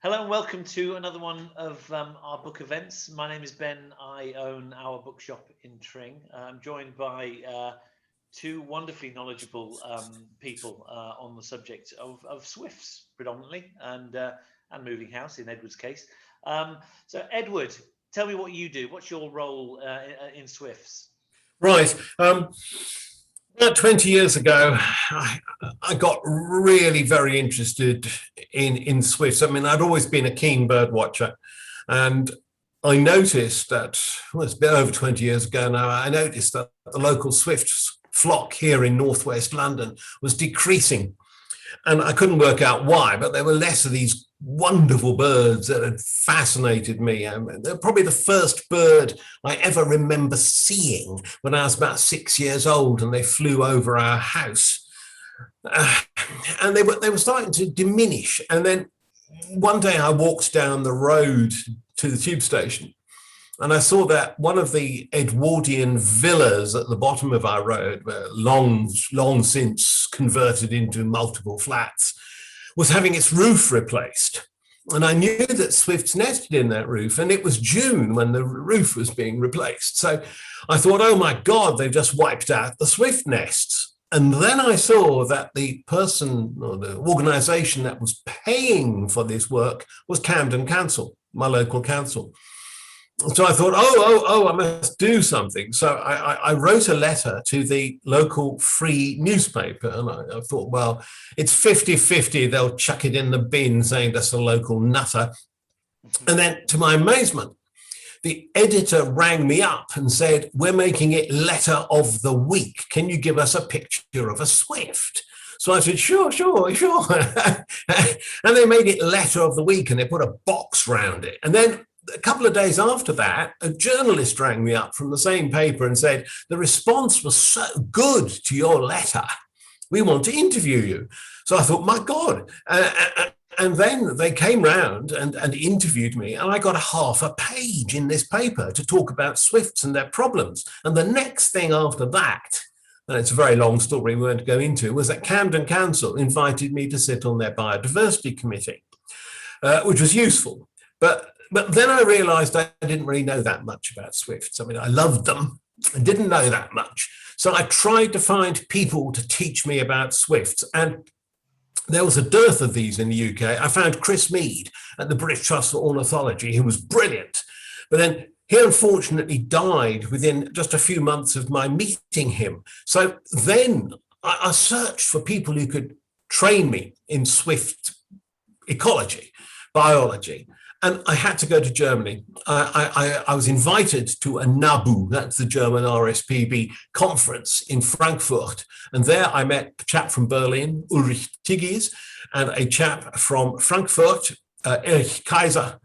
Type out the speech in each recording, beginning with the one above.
Hello and welcome to another one of our book events. My name is Ben. I own our bookshop in Tring. I'm joined by two wonderfully knowledgeable people on the subject of Swifts predominantly and moving house in Edward's case. So Edward, tell me what you do. What's your role in Swifts? Right. About 20 years ago, I got really very interested in swifts. I mean, I'd always been a keen bird watcher, and I noticed that, well, it's been over 20 years ago now, I noticed that the local swift flock here in northwest London was decreasing. And I couldn't work out why, but there were less of these wonderful birds that had fascinated me. They're probably the first bird I ever remember seeing when I was about 6 years old, and they flew over our house. And they were starting to diminish. And then one day I walked down the road to the tube station, and I saw that one of the Edwardian villas at the bottom of our road, long since converted into multiple flats, was having its roof replaced. And I knew that swifts nested in that roof, and it was June when the roof was being replaced. So I thought, oh my God, they've just wiped out the swift nests. And then I saw that the person or the organisation that was paying for this work was Camden Council, my local council. So I thought, I must do something. So I wrote a letter to the local free newspaper, and I thought, well, it's 50-50. They'll chuck it in the bin saying that's a local nutter. And then to my amazement, the editor rang me up and said, we're making it letter of the week. Can you give us a picture of a swift? So I said, sure. And they made it letter of the week, and they put a box round it. And then a couple of days after that, a journalist rang me up from the same paper and said, the response was so good to your letter, we want to interview you. So I thought, my God. And then they came round and interviewed me, and I got half a page in this paper to talk about swifts and their problems. And the next thing after that, and it's a very long story we won't go into, was that Camden Council invited me to sit on their Biodiversity Committee, which was useful. But then I realised I didn't really know that much about swifts. I mean, I loved them. I didn't know that much. So I tried to find people to teach me about swifts. And there was a dearth of these in the UK. I found Chris Mead at the British Trust for Ornithology, who was brilliant. But then he unfortunately died within just a few months of my meeting him. So then I searched for people who could train me in swift ecology, biology. And I had to go to Germany. I was invited to a NABU, that's the German RSPB conference in Frankfurt. And there I met a chap from Berlin, Ulrich Tigges, and a chap from Frankfurt, Erich Kaiser.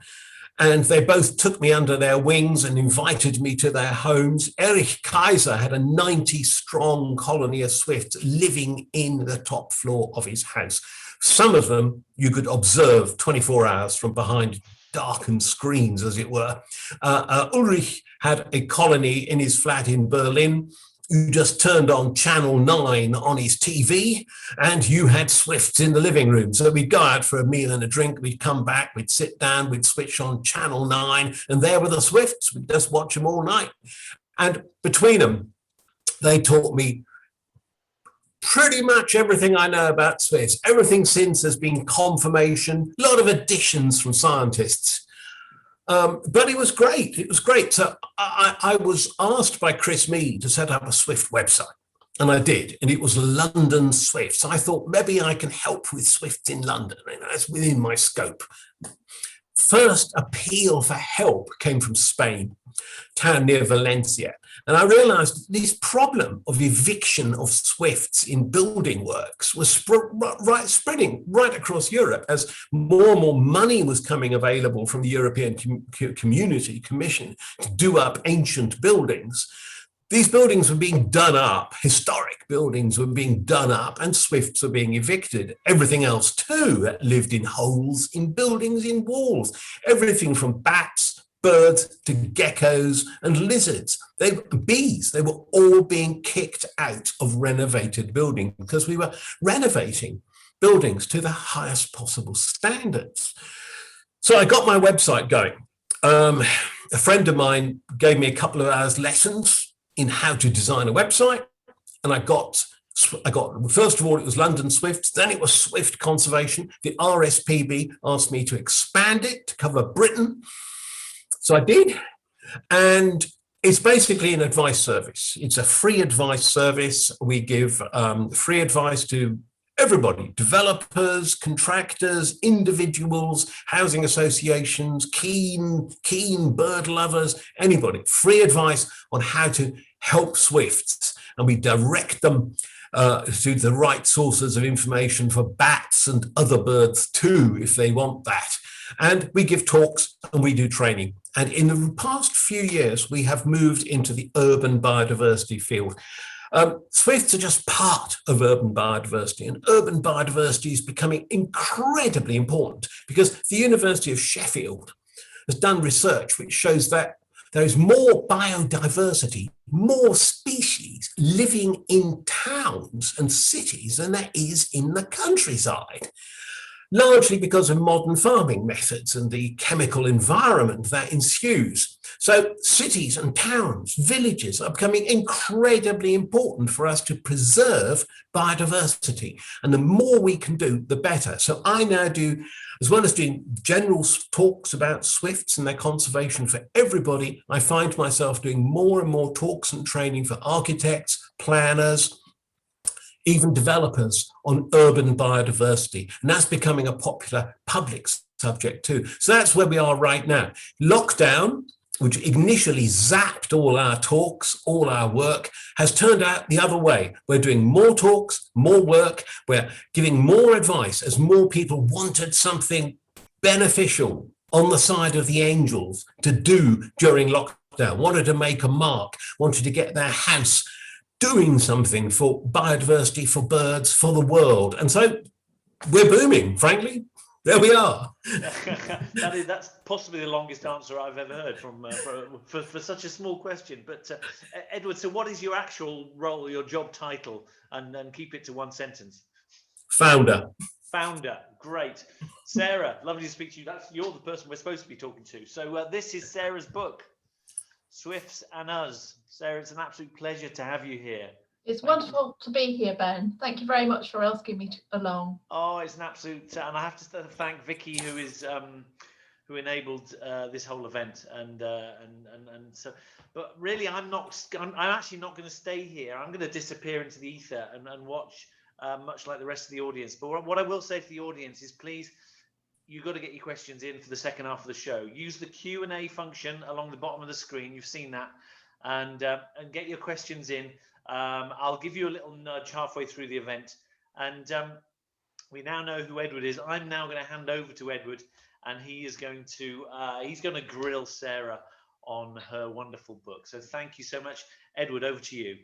And they both took me under their wings and invited me to their homes. Erich Kaiser had a 90-strong colony of swifts living in the top floor of his house. Some of them you could observe 24 hours from behind darkened screens, as it were. Ulrich had a colony in his flat in Berlin. You just turned on Channel 9 on his TV, and you had swifts in the living room. So we'd go out for a meal and a drink, we'd come back, we'd sit down, we'd switch on Channel 9, and there were the swifts. We'd just watch them all night. And between them, they taught me pretty much everything I know about swifts. Everything since has been confirmation, a lot of additions from scientists. But it was great. It was great. So I was asked by Chris Mead to set up a Swift website, and I did. And it was London Swifts. I thought maybe I can help with Swifts in London. That's within my scope. First appeal for help came from Spain, town near Valencia. And I realized this problem of eviction of swifts in building works was spreading right across Europe as more and more money was coming available from the European Community Commission to do up ancient buildings. These buildings were being done up, historic buildings were being done up, and swifts were being evicted. Everything else too that lived in holes in buildings, in walls, everything from bats, birds to geckos and lizards. Bees, they were all being kicked out of renovated buildings because we were renovating buildings to the highest possible standards. So I got my website going. A friend of mine gave me a couple of hours lessons in how to design a website. And I got, first of all, it was London Swifts, then it was Swift Conservation. The RSPB asked me to expand it to cover Britain. So I did. And it's basically an advice service. It's a free advice service. We give free advice to everybody, developers, contractors, individuals, housing associations, keen bird lovers, anybody. Free advice on how to help swifts. And we direct them to the right sources of information for bats and other birds too, if they want that. And we give talks and we do training. And in the past few years, we have moved into the urban biodiversity field. Swifts are just part of urban biodiversity, and urban biodiversity is becoming incredibly important because the University of Sheffield has done research which shows that there is more biodiversity, more species living in towns and cities than there is in the countryside, largely because of modern farming methods and the chemical environment that ensues. So cities and towns, villages are becoming incredibly important for us to preserve biodiversity. And the more we can do, the better. So I now do, as well as doing general talks about swifts and their conservation for everybody, I find myself doing more and more talks and training for architects, planners, even developers on urban biodiversity. And that's becoming a popular public subject too. So that's where we are right now. Lockdown, which initially zapped all our talks, all our work, has turned out the other way. We're doing more talks, more work. We're giving more advice as more people wanted something beneficial on the side of the angels to do during lockdown, wanted to make a mark, wanted to get their house doing something for biodiversity, for birds, for the world. And so we're booming, frankly. There we are. That's possibly the longest answer I've ever heard from for such a small question. But Edward, so what is your actual role, your job title? And keep it to one sentence. Founder. Founder, great. Sarah, lovely to speak to you. You're the person we're supposed to be talking to. So this is Sarah's book, Swifts and Us. Sarah, it's an absolute pleasure to have you here. It's wonderful to be here, Ben. Thank you very much for asking me along. Oh, it's an absolute, and I have to thank Vicky, who is who enabled this whole event, and so. But really, I'm actually not going to stay here. I'm going to disappear into the ether and watch, much like the rest of the audience. But what I will say to the audience is, please, you've got to get your questions in for the second half of the show. Use the Q&A function along the bottom of the screen. You've seen that, and get your questions in. I'll give you a little nudge halfway through the event, and we now know who Edward is. I'm now going to hand over to Edward, and he is going to grill Sarah on her wonderful book. So thank you so much, Edward. Over to you.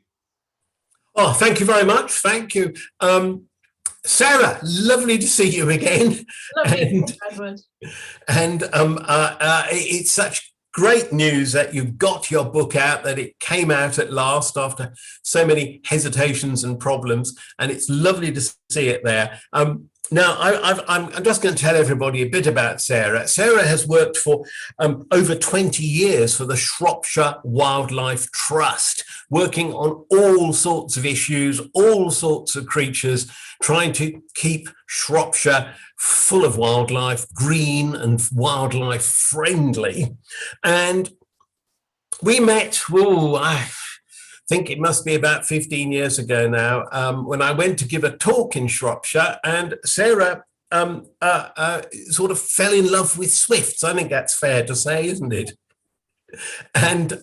Oh, thank you very much. Thank you, Sarah. Lovely to see you again. Lovely, Edward. And it's such great news that you've got your book out, that it came out at last after so many hesitations and problems, and it's lovely to see it there. Now, I'm just going to tell everybody a bit about Sarah. Sarah has worked for over 20 years for the Shropshire Wildlife Trust, working on all sorts of issues, all sorts of creatures, trying to keep Shropshire full of wildlife, green and wildlife friendly. And we met, I think it must be about 15 years ago now, when I went to give a talk in Shropshire, and Sarah sort of fell in love with swifts. I think that's fair to say, isn't it? And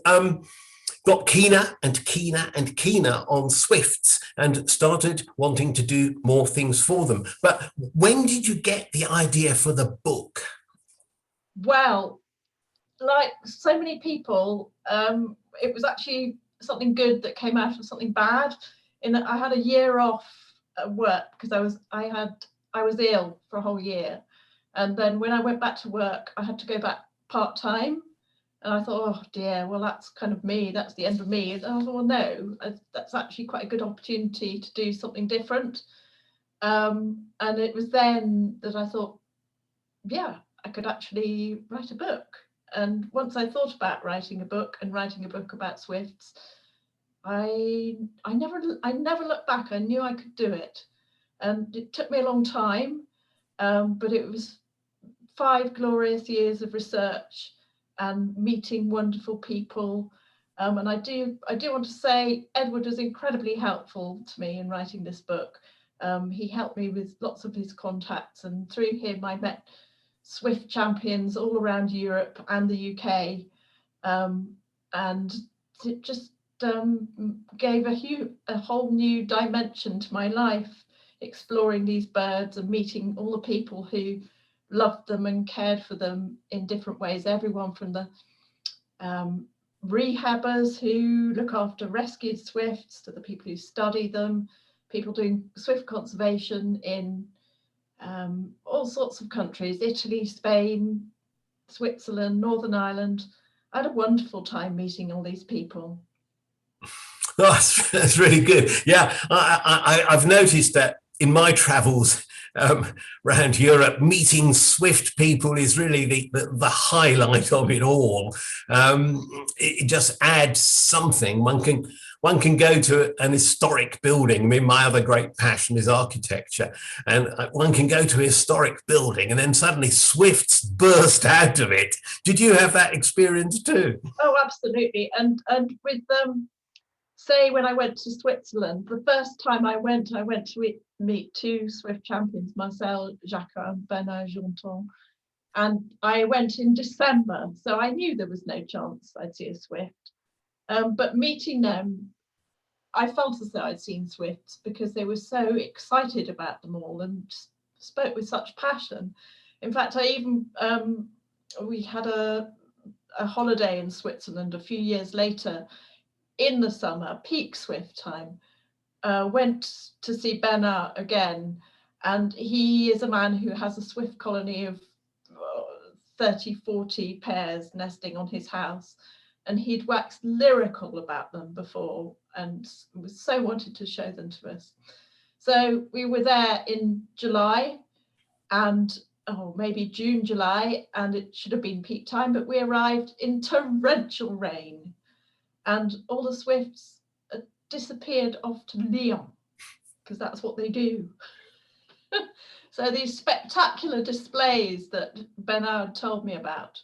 got keener and keener and keener on swifts and started wanting to do more things for them. But when did you get the idea for the book? Well, like so many people, it was actually something good that came out of something bad. In that I had a year off at work because I was ill for a whole year, and then when I went back to work, I had to go back part-time. And I thought, oh dear, well, that's kind of me. That's the end of me. And I thought, well, no, that's actually quite a good opportunity to do something different. And it was then that I thought, yeah, I could actually write a book. And once I thought about writing a book and writing a book about swifts, I never looked back. I knew I could do it. And it took me a long time, but it was 5 glorious years of research and meeting wonderful people. And I do want to say Edward was incredibly helpful to me in writing this book. He helped me with lots of his contacts, and through him I met Swift champions all around Europe and the UK, and it just gave a whole new dimension to my life, exploring these birds and meeting all the people who loved them and cared for them in different ways. Everyone from the rehabbers who look after rescued swifts to the people who study them, people doing swift conservation in all sorts of countries, Italy, Spain, Switzerland, Northern Ireland. I had a wonderful time meeting all these people. Oh, that's really good. Yeah, I've noticed that in my travels around Europe, meeting swift people is really the highlight of it all. It just adds something. One can go to an historic building. I mean, my other great passion is architecture, and one can go to a historic building and then suddenly swifts burst out of it. Did you have that experience too? Oh, absolutely. And with say when I went to Switzerland, the first time I went to meet 2 swift champions, Marcel Jacquard and Bernard Jonton. And I went in December, so I knew there was no chance I'd see a swift. But meeting them, I felt as though I'd seen swifts because they were so excited about them all and spoke with such passion. In fact, I even, we had a holiday in Switzerland a few years later in the summer, peak swift time, went to see Bernard again. And he is a man who has a swift colony of 30, 40 pairs nesting on his house. And he'd waxed lyrical about them before and was so wanted to show them to us. So we were there in July and maybe June, July, and it should have been peak time, but we arrived in torrential rain and all the swifts disappeared off to Lyon because that's what they do. So these spectacular displays that Bernard told me about,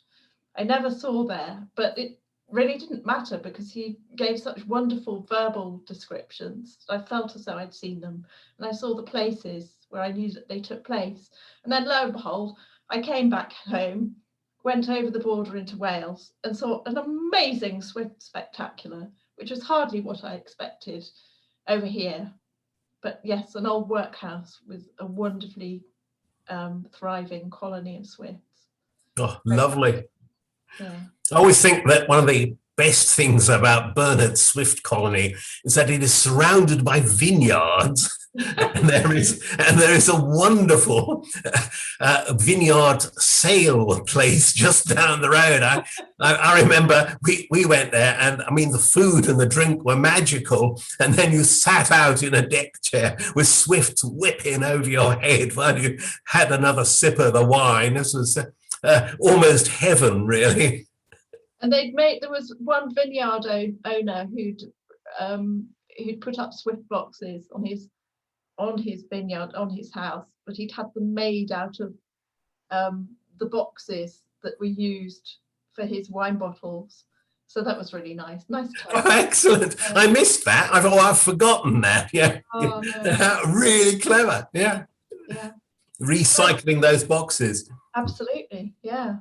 I never saw there, but it really didn't matter because he gave such wonderful verbal descriptions. I felt as though I'd seen them, and I saw the places where I knew that they took place. And then lo and behold, I came back home, went over the border into Wales and saw an amazing swift spectacular, which was hardly what I expected over here. But yes, an old workhouse with a wonderfully thriving colony of swifts. Oh, lovely. Yeah. I always think that one of the best things about Bernard's swift colony is that it is surrounded by vineyards, and there is a wonderful vineyard sale place just down the road. I remember we went there, and I mean the food and the drink were magical, and then you sat out in a deck chair with swifts whipping over your head while you had another sip of the wine. This was almost heaven, really. And there was one vineyard owner who'd put up swift boxes on his vineyard, on his house, but he'd had them made out of the boxes that were used for his wine bottles. So that was really nice. Nice touch. Oh, excellent. I missed that. I've forgotten that. Yeah. Oh, no. Really clever. Yeah. Yeah. Recycling those boxes. Absolutely. Yeah.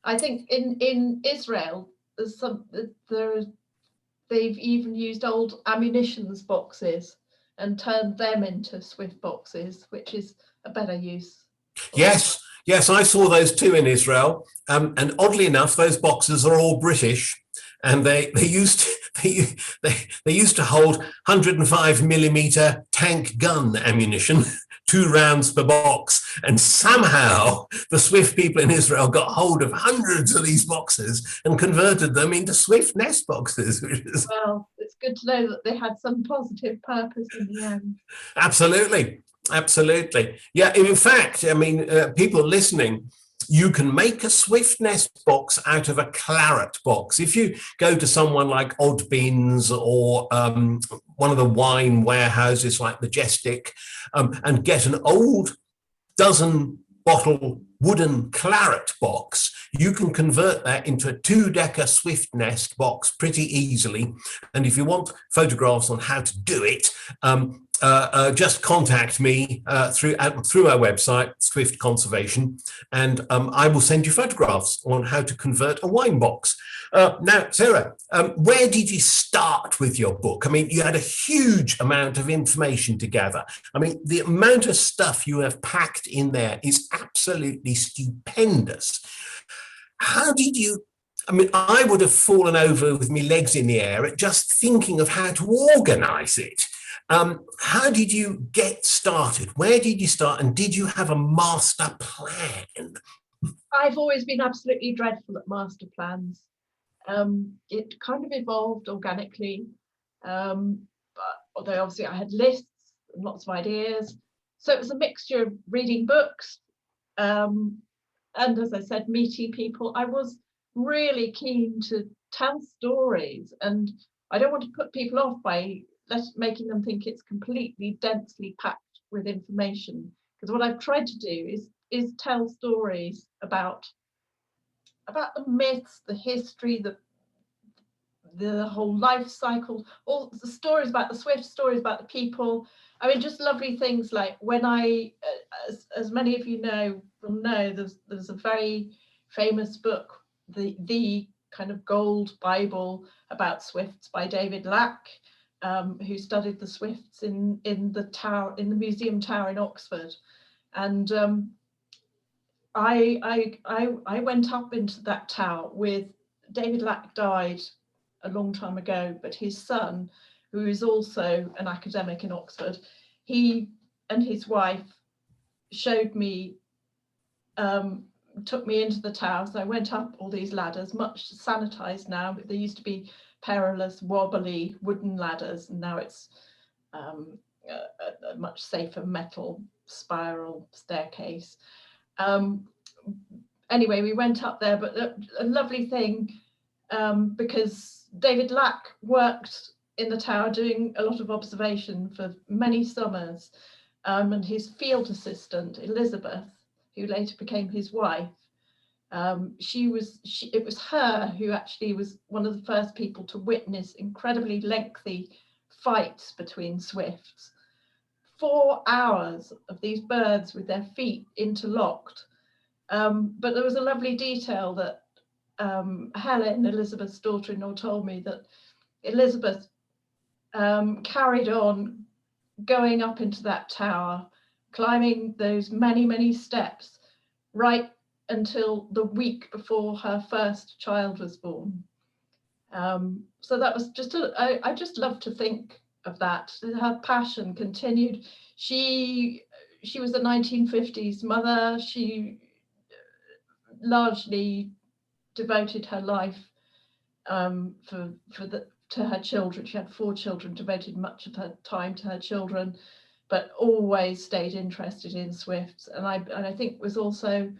I think in Israel, they've even used old ammunitions boxes and turned them into swift boxes, which is a better use. Yes, I saw those too in Israel. And oddly enough, those boxes are all British, and they used to hold 105 millimeter tank gun ammunition. 2 rounds per box, and somehow the swift people in Israel got hold of hundreds of these boxes and converted them into swift nest boxes. Well, it's good to know that they had some positive purpose in the end. Absolutely. Yeah, in fact, I mean, people listening, you can make a swift nest box out of a claret box. If you go to someone like Oddbins or one of the wine warehouses like Majestic and get an old dozen bottle wooden claret box, you can convert that into a 2-decker swift nest box pretty easily. And if you want photographs on how to do it, just contact me through our website, Swift Conservation, and I will send you photographs on how to convert a wine box. Now, Sarah, where did you start with your book? I mean, you had a huge amount of information to gather. I mean, the amount of stuff you have packed in there is absolutely stupendous. How did you, I mean, I would have fallen over with my legs in the air at just thinking of how to organize it. How did you get started? Where did you start? And did you have a master plan? I've always been absolutely dreadful at master plans. It kind of evolved organically, but although obviously I had lists and lots of ideas. So it was a mixture of reading books and, as I said, meeting people. I was really keen to tell stories, and I don't want to put people off by making them think it's completely densely packed with information, because what I've tried to do is tell stories about the myths, the history, the whole life cycle, all the stories about the swift, stories about the people. I mean, just lovely things like when as many of you will know, there's a very famous book, the kind of gold Bible about swifts by David Lack, who studied the swifts in the museum tower in Oxford. And I went up into that tower with David Lack. Died a long time ago, but his son, who is also an academic in Oxford, he and his wife showed me, took me into the tower. So I went up all these ladders, much sanitized now, but they used to be perilous, wobbly wooden ladders, and now it's a much safer metal spiral staircase. Anyway, we went up there, but a lovely thing, because David Lack worked in the tower doing a lot of observation for many summers, and his field assistant, Elizabeth, who later became his wife, it was her who actually was one of the first people to witness incredibly lengthy fights between swifts. 4 hours of these birds with their feet interlocked. But there was a lovely detail that Helen, Elizabeth's daughter-in-law, told me, that Elizabeth carried on going up into that tower, climbing those many, many steps, right until the week before her first child was born. So that was just, I just love to think of that. Her passion continued. She was a 1950s mother. She largely devoted her life to her children. She had 4 children, devoted much of her time to her children, but always stayed interested in swifts. And I think was also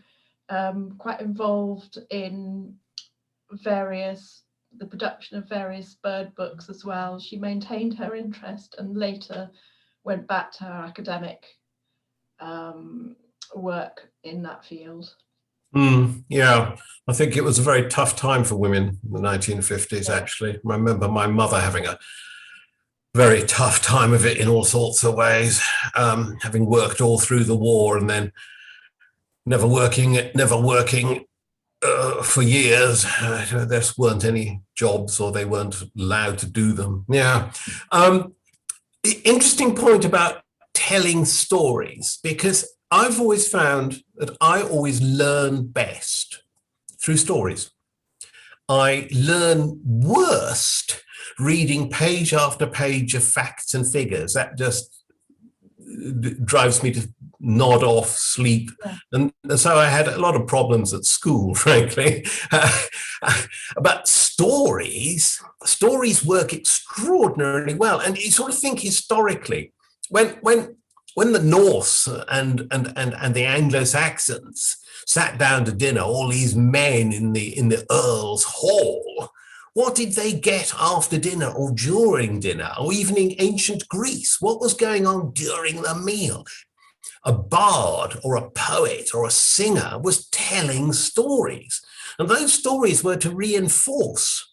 quite involved in the production of various bird books as well. She maintained her interest and later went back to her academic work in that field. Yeah, I think it was a very tough time for women in the 1950s, actually. I remember my mother having a very tough time of it in all sorts of ways, having worked all through the war and then never working for years. There weren't any jobs, or they weren't allowed to do them. Yeah. Interesting point about telling stories, because I've always found that I always learn best through stories. I learn worst reading page after page of facts and figures. That just drives me to nod off, sleep. Yeah. And so I had a lot of problems at school, frankly. But stories work extraordinarily well. And you sort of think historically, when when the Norse and the Anglo-Saxons sat down to dinner, all these men in the Earl's Hall, what did they get after dinner or during dinner, or even in ancient Greece? What was going on during the meal? A bard or a poet or a singer was telling stories, and those stories were to reinforce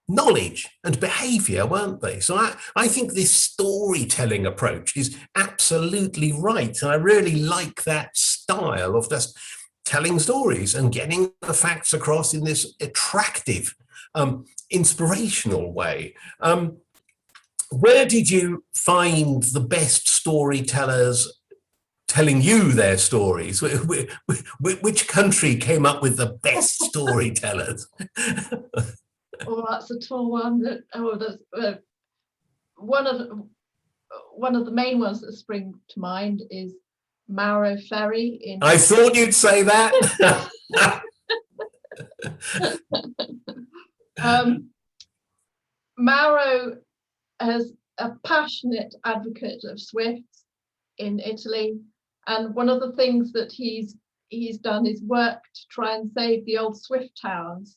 knowledge and behavior, weren't they? So I think this storytelling approach is absolutely right. And I really like that style of just telling stories and getting the facts across in this attractive, inspirational way. Where did you find the best storytellers telling you their stories? Which country came up with the best storytellers? Oh, that's a tall one. One of the main ones that spring to mind is Mauro Ferri. I thought you'd say that. Mauro is a passionate advocate of swifts in Italy, and one of the things that he's done is work to try and save the old swift towns,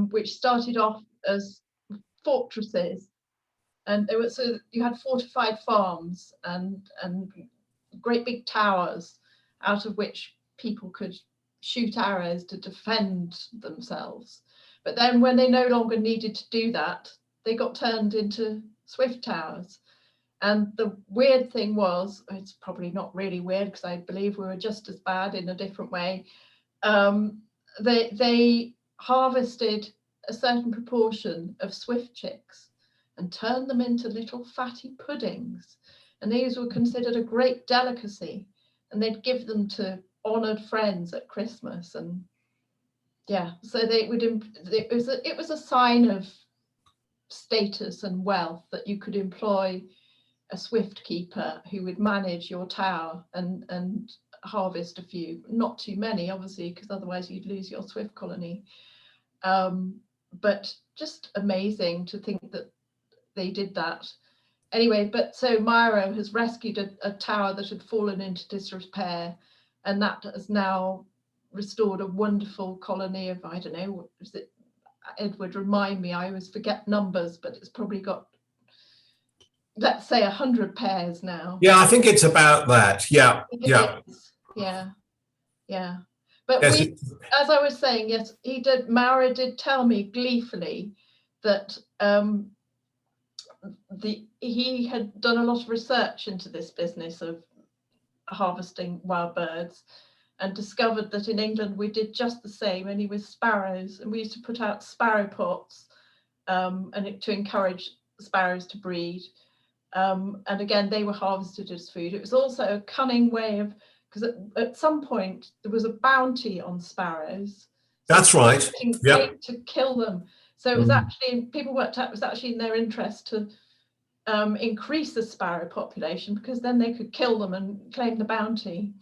which started off as fortresses, and they were, so you had fortified farms and great big towers out of which people could shoot arrows to defend themselves. But then when they no longer needed to do that, they got turned into swift towers. And the weird thing was, it's probably not really weird because I believe we were just as bad in a different way, they harvested a certain proportion of swift chicks and turned them into little fatty puddings. And these were considered a great delicacy, and they'd give them to honoured friends at Christmas. And yeah, so it was a sign of status and wealth that you could employ a swift keeper who would manage your tower and harvest a few, not too many obviously, because otherwise you'd lose your swift colony. But just amazing to think that they did that. Anyway, but so Mauro has rescued a tower that had fallen into disrepair, and that has now restored a wonderful colony of, I don't know, what is it? Edward, remind me, I always forget numbers, but it's probably got, let's say, 100 pairs now. Yeah, I think it's about that. Yeah, yeah. Yeah. But yes, as I was saying, yes, Mauro did tell me gleefully that he had done a lot of research into this business of harvesting wild birds, and discovered that in England we did just the same, only with sparrows, and we used to put out sparrow pots to encourage sparrows to breed. And again, they were harvested as food. It was also a cunning way of, because at some point there was a bounty on sparrows. That's right. Yeah. To kill them. So it was actually, people worked out it was actually in their interest to increase the sparrow population, because then they could kill them and claim the bounty.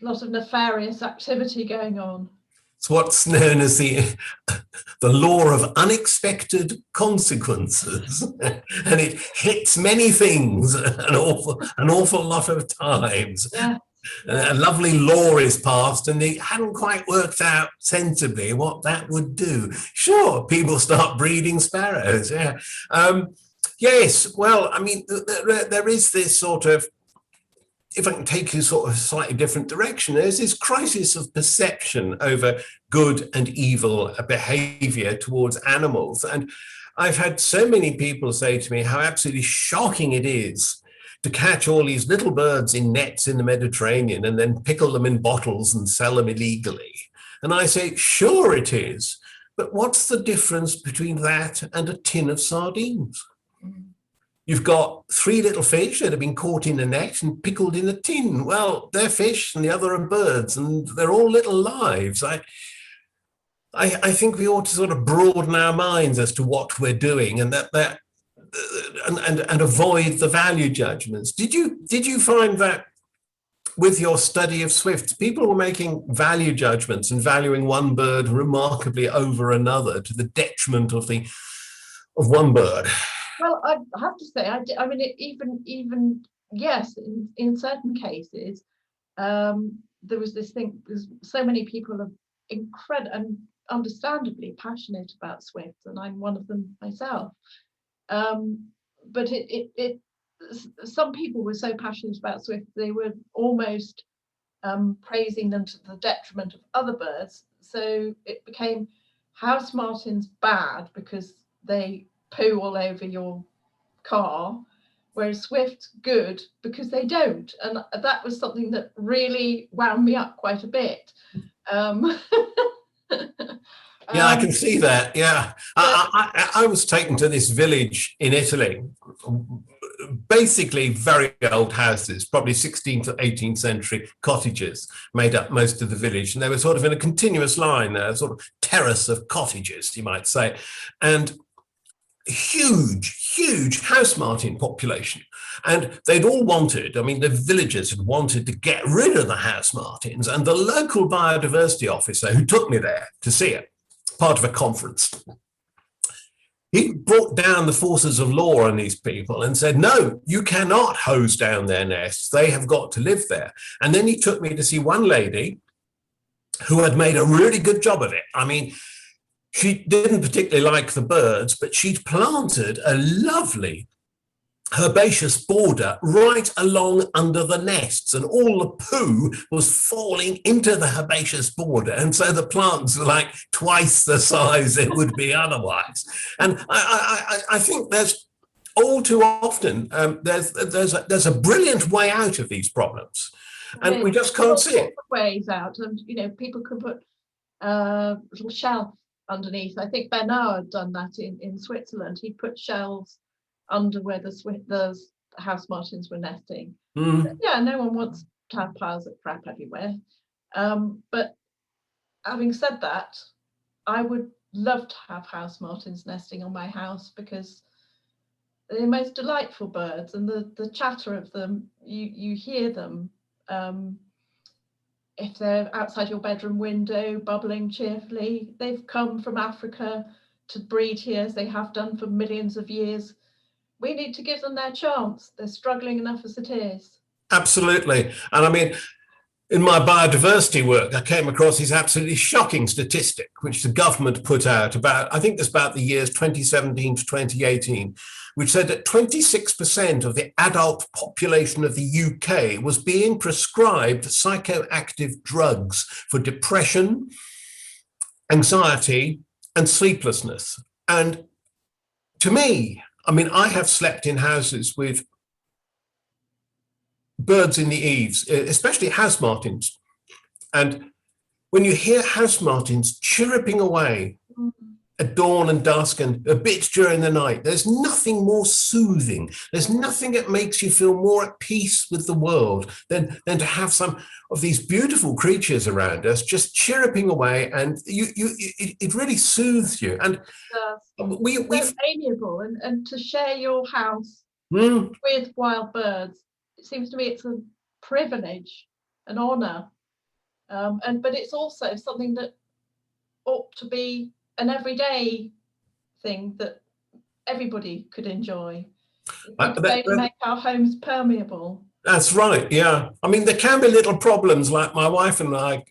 A lot of nefarious activity going on. It's what's known as the law of unexpected consequences, and it hits many things an awful lot of times. Yeah. A lovely law is passed, and they hadn't quite worked out sensibly what that would do. Sure, people start breeding sparrows. Yeah. Yes. Well, I mean, there is this sort of, if I can take you sort of a slightly different direction, there's this crisis of perception over good and evil behavior towards animals. And I've had so many people say to me how absolutely shocking it is to catch all these little birds in nets in the Mediterranean and then pickle them in bottles and sell them illegally. And I say, sure it is, but what's the difference between that and a tin of sardines? You've got 3 little fish that have been caught in a net and pickled in a tin. Well, they're fish and the other are birds, and they're all little lives. I think we ought to sort of broaden our minds as to what we're doing, and and avoid the value judgments. Did you find that with your study of swifts, people were making value judgments and valuing one bird remarkably over another to the detriment of one bird? Well, I have to say, I mean, even yes, in certain cases, there was this thing, there's so many people are incredible and understandably passionate about swifts, and I'm one of them myself. But some people were so passionate about swifts, they were almost praising them to the detriment of other birds. So it became house martins bad because they poo all over your car, whereas swifts good because they don't. And that was something that really wound me up quite a bit. Yeah, I can see that. Yeah, I was taken to this village in Italy, basically very old houses, probably 16th to 18th century cottages made up most of the village. And they were sort of in a continuous line, a sort of terrace of cottages, you might say. And huge house martin population, and they'd all wanted, I mean, the villagers had wanted to get rid of the house martins, and the local biodiversity officer who took me there to see it, part of a conference, he brought down the forces of law on these people and said, no, you cannot hose down their nests, they have got to live there. And then he took me to see one lady who had made a really good job of it. I mean, she didn't particularly like the birds, but she'd planted a lovely herbaceous border right along under the nests, and all the poo was falling into the herbaceous border. And so the plants were like twice the size it would be otherwise. And I think there's all too often, there's a brilliant way out of these problems. And we just can't see it. Ways out, and people can put a little shelf underneath. I think Bernard had done that in Switzerland. He put shelves under where the house martins were nesting. Yeah, no one wants to have piles of crap everywhere. But having said that, I would love to have house martins nesting on my house, because they're the most delightful birds, and the chatter of them, you hear them. If they're outside your bedroom window, bubbling cheerfully, they've come from Africa to breed here, as they have done for millions of years. We need to give them their chance. They're struggling enough as it is. Absolutely. And I mean, in my biodiversity work, I came across this absolutely shocking statistic, which the government put out about, I think it's about the years 2017 to 2018, which said that 26% of the adult population of the UK was being prescribed psychoactive drugs for depression, anxiety, and sleeplessness. And to me, I mean, I have slept in houses with birds in the eaves, especially house martins. And when you hear house martins chirruping away at dawn and dusk and a bit during the night, there's nothing more soothing. There's nothing that makes you feel more at peace with the world than to have some of these beautiful creatures around us just chirruping away, and it really soothes you. And we're amiable, and to share your house with wild birds, it seems to me it's a privilege, an honor, but it's also something that ought to be an everyday thing that everybody could enjoy. They make our homes permeable. That's right. Yeah. I mean, there can be little problems, like my wife and I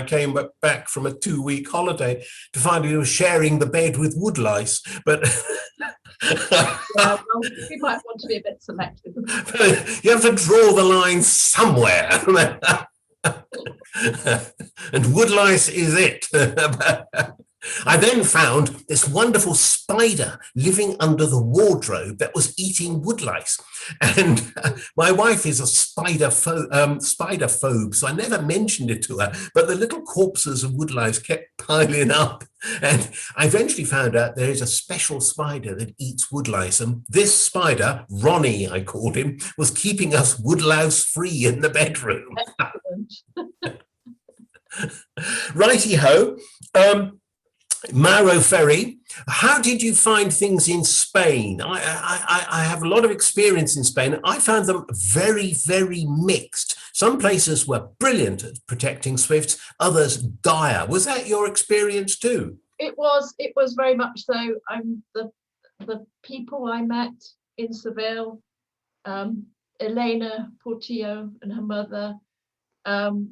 came back from a 2-week holiday to find we were sharing the bed with woodlice, but yeah, well, we might want to be a bit selective. You have to draw the line somewhere. And woodlice is it. I then found this wonderful spider living under the wardrobe that was eating woodlice. And my wife is a spider phobe, so I never mentioned it to her, but the little corpses of woodlice kept piling up. And I eventually found out there is a special spider that eats woodlice. And this spider, Ronnie, I called him, was keeping us woodlouse free in the bedroom. Righty-ho. Mauro Ferri, how did you find things in Spain? I have a lot of experience in Spain. I found them very, very mixed. Some places were brilliant at protecting swifts, others dire. Was that your experience too? It was very much so. The people I met in Seville, Elena Portillo and her mother. Elena,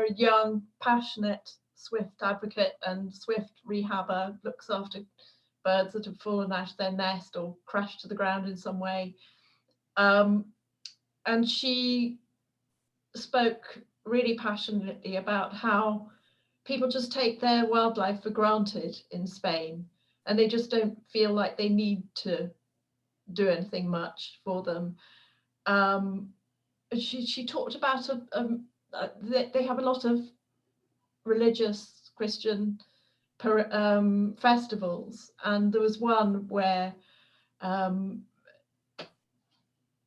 a young, passionate swift advocate and swift rehabber, looks after birds that have fallen out of their nest or crashed to the ground in some way. And she spoke really passionately about how people just take their wildlife for granted in Spain, and they just don't feel like they need to do anything much for them. She talked about they have a lot of religious Christian festivals, and there was one where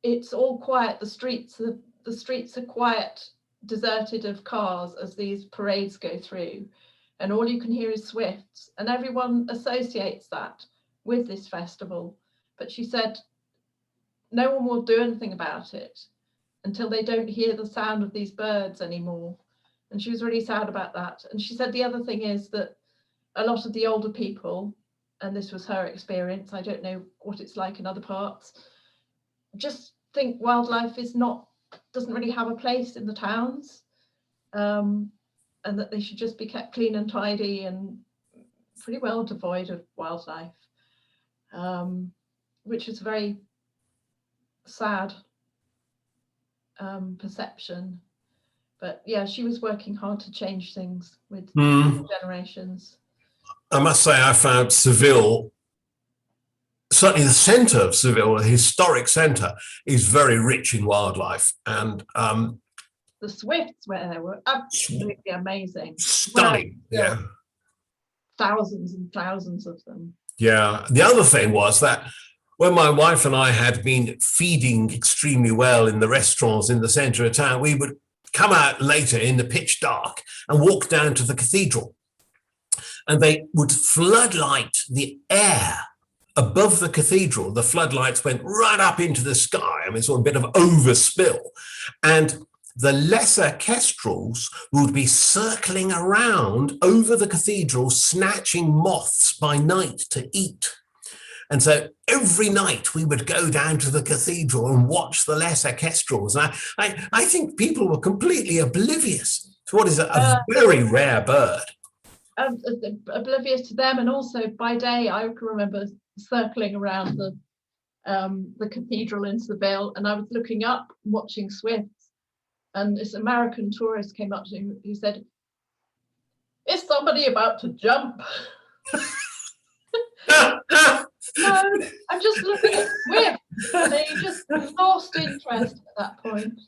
it's all quiet. The streets are quiet, deserted of cars as these parades go through, and all you can hear is swifts, and everyone associates that with this festival. But she said no one will do anything about it until they don't hear the sound of these birds anymore. And she was really sad about that. And she said the other thing is that a lot of the older people, and this was her experience, I don't know what it's like in other parts, just think wildlife doesn't really have a place in the towns, and that they should just be kept clean and tidy and pretty well devoid of wildlife, which is a very sad perception. But yeah, she was working hard to change things with generations. I must say, I found Seville, certainly the centre of Seville, the historic centre, is very rich in wildlife. And the swifts where they were absolutely amazing. Stunning, yeah. Thousands and thousands of them. Yeah. The other thing was that when my wife and I had been feeding extremely well in the restaurants in the centre of town, we would come out later in the pitch dark and walk down to the cathedral. And they would floodlight the air above the cathedral. The floodlights went right up into the sky. I mean, sort of a bit of overspill. And the lesser kestrels would be circling around over the cathedral, snatching moths by night to eat. And so every night we would go down to the cathedral and watch the lesser kestrels. And I think people were completely oblivious to what is a very rare bird. Oblivious to them, and also by day I can remember circling around the cathedral in Seville, and I was looking up watching swifts, and this American tourist came up to me who said, "Is somebody about to jump?" No, I'm just looking at swifts. They just lost interest at that point.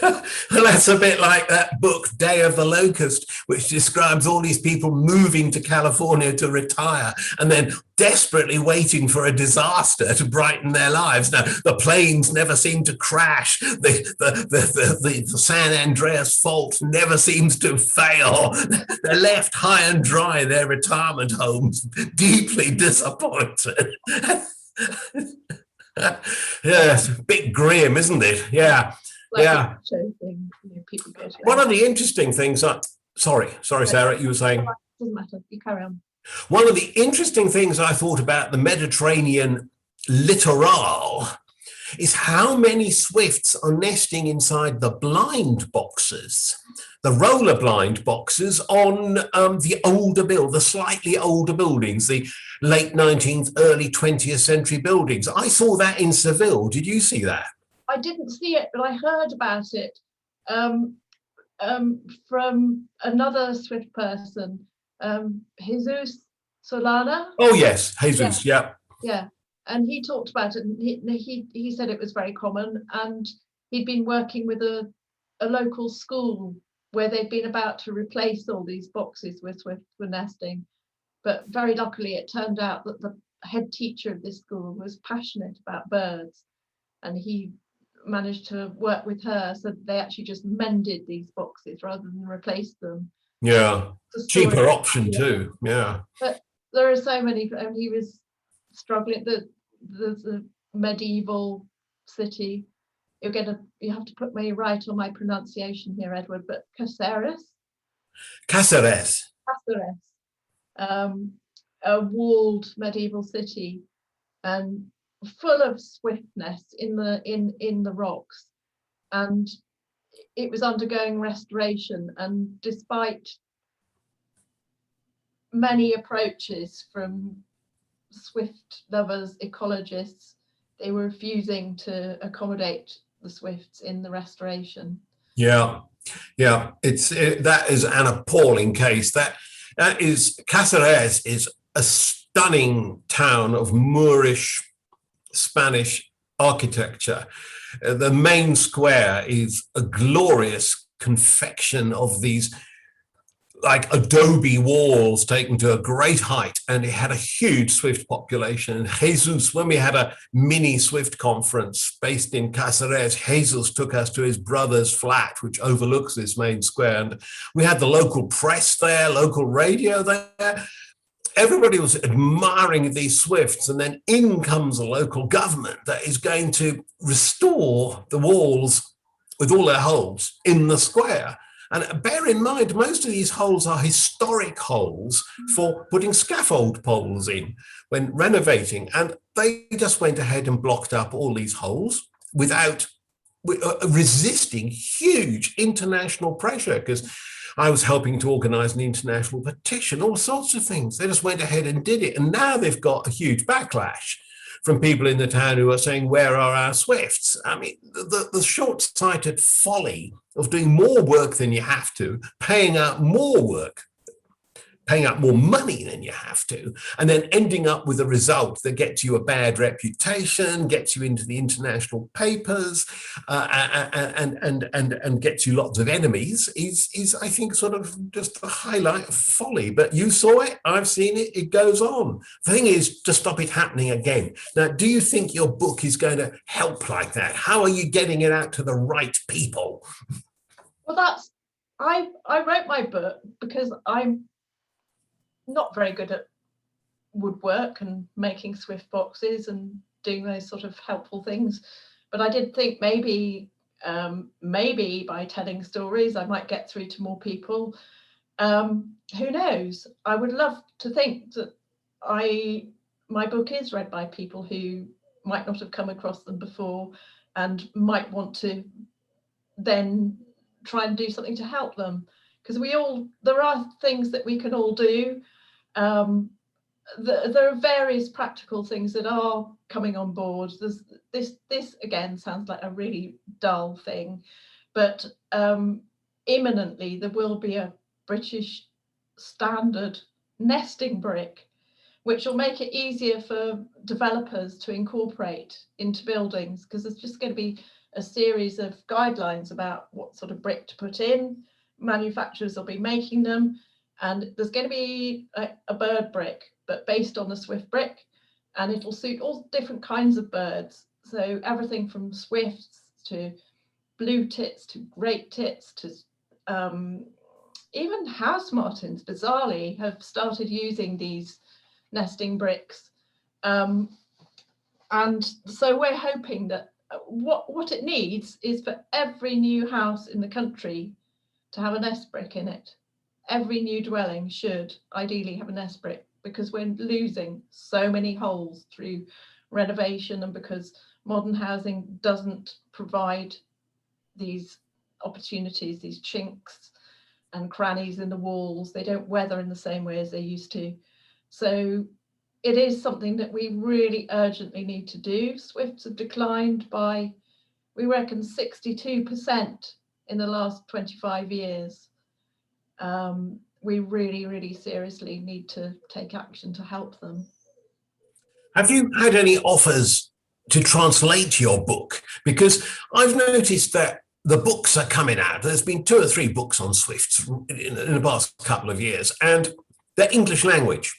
Well, that's a bit like that book, Day of the Locust, which describes all these people moving to California to retire and then desperately waiting for a disaster to brighten their lives. Now, the planes never seem to crash. The San Andreas fault never seems to fail. They're left high and dry in their retirement homes, deeply disappointed. Yeah, it's a bit grim, isn't it? Yeah. Like yeah. Thing, people go to one of the interesting things, sorry, Sarah, you were saying? Doesn't matter, you carry on. One of the interesting things I thought about the Mediterranean littoral is how many swifts are nesting inside the blind boxes, the roller blind boxes on the slightly older buildings, the late 19th, early 20th century buildings. I saw that in Seville. Did you see that? I didn't see it, but I heard about it from another swift person, Jesus Solana. Oh yes, Jesus, yeah. Yeah, and he talked about it, and he said it was very common, and he'd been working with a local school where they'd been about to replace all these boxes where swifts were nesting, but very luckily it turned out that the head teacher of this school was passionate about birds, and he managed to work with her so that they actually just mended these boxes rather than replace them. Yeah, cheaper option too. Yeah, but there are so many, and he was struggling. The medieval city. You have to put me right on my pronunciation here, Edward. But Cáceres, a walled medieval city, and full of swiftness in the rocks, and it was undergoing restoration, and despite many approaches from swift lovers, ecologists, they were refusing to accommodate the swifts in the restoration. Yeah, that is an appalling case. That is, Cáceres is a stunning town of Moorish Spanish architecture. The main square is a glorious confection of these like adobe walls taken to a great height, and it had a huge swift population. And Jesus, when we had a mini swift conference based in Cáceres, Jesus took us to his brother's flat, which overlooks this main square, and we had the local press there, local radio there. Everybody was admiring these swifts, and then in comes a local government that is going to restore the walls with all their holes in the square. And bear in mind, most of these holes are historic holes for putting scaffold poles in when renovating. And they just went ahead and blocked up all these holes without resisting huge international pressure, because I was helping to organize an international petition, all sorts of things. They just went ahead and did it. And now they've got a huge backlash from people in the town who are saying, where are our swifts? I mean, the short-sighted folly of doing more work than you have to, paying out more work, paying out more money than you have to, and then ending up with a result that gets you a bad reputation, gets you into the international papers, and gets you lots of enemies is, I think, sort of just a highlight of folly. But you saw it, I've seen it, it goes on. The thing is to stop it happening again. Now, do you think your book is going to help like that? How are you getting it out to the right people? Well, I wrote my book because I'm not very good at woodwork and making swift boxes and doing those sort of helpful things, but I did think maybe by telling stories I might get through to more people. Who knows? I would love to think that my book is read by people who might not have come across them before and might want to then try and do something to help them, because there are things that we can all do. There are various practical things that are coming on board. There's this again sounds like a really dull thing, but imminently there will be a British standard nesting brick, which will make it easier for developers to incorporate into buildings, because there's just going to be a series of guidelines about what sort of brick to put in. Manufacturers will be making them, and there's going to be a bird brick, but based on the swift brick, and it'll suit all different kinds of birds. So everything from swifts to blue tits to great tits to even house martins, bizarrely, have started using these nesting bricks. And so we're hoping that what it needs is for every new house in the country to have a nest brick in it. Every new dwelling should ideally have a nest brick, because we're losing so many holes through renovation, and because modern housing doesn't provide these opportunities, these chinks and crannies in the walls. They don't weather in the same way as they used to. So it is something that we really urgently need to do. Swifts have declined by, we reckon, 62% in the last 25 years. We really, really seriously need to take action to help them. Have you had any offers to translate your book? Because I've noticed that the books are coming out. There's been 2 or 3 books on swifts in the past couple of years, and they're English language.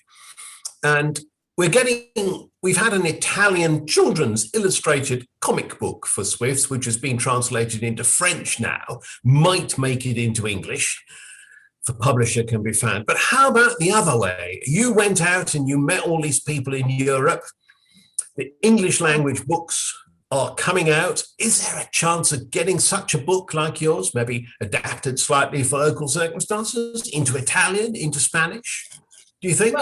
And we've had an Italian children's illustrated comic book for swifts, which has been translated into French now, might make it into English. The publisher can be found. But how about the other way? You went out and you met all these people in Europe. The English language books are coming out. Is there a chance of getting such a book like yours, maybe adapted slightly for local circumstances, into Italian, into Spanish? Do you think?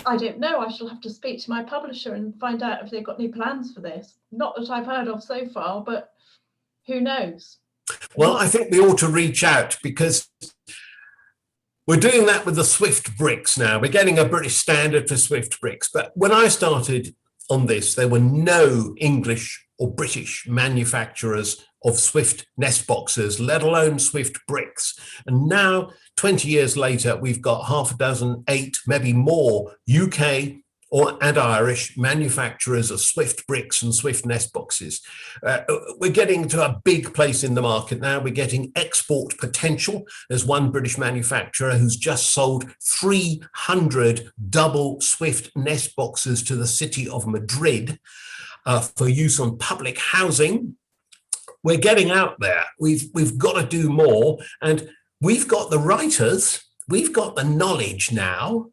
I don't know. I shall have to speak to my publisher and find out if they've got any plans for this. Not that I've heard of so far, but who knows? Well, I think we ought to reach out, because we're doing that with the Swift bricks now. We're getting a British standard for Swift bricks. But when I started on this, there were no English or British manufacturers of Swift nest boxes, let alone Swift bricks. And now, 20 years later, we've got half a dozen, 8, maybe more UK and Irish manufacturers of Swift bricks and Swift nest boxes. We're getting to a big place in the market now. We're getting export potential. There's one British manufacturer who's just sold 300 double Swift nest boxes to the city of Madrid for use on public housing. We're getting out there. We've got to do more, and we've got the writers, we've got the knowledge now.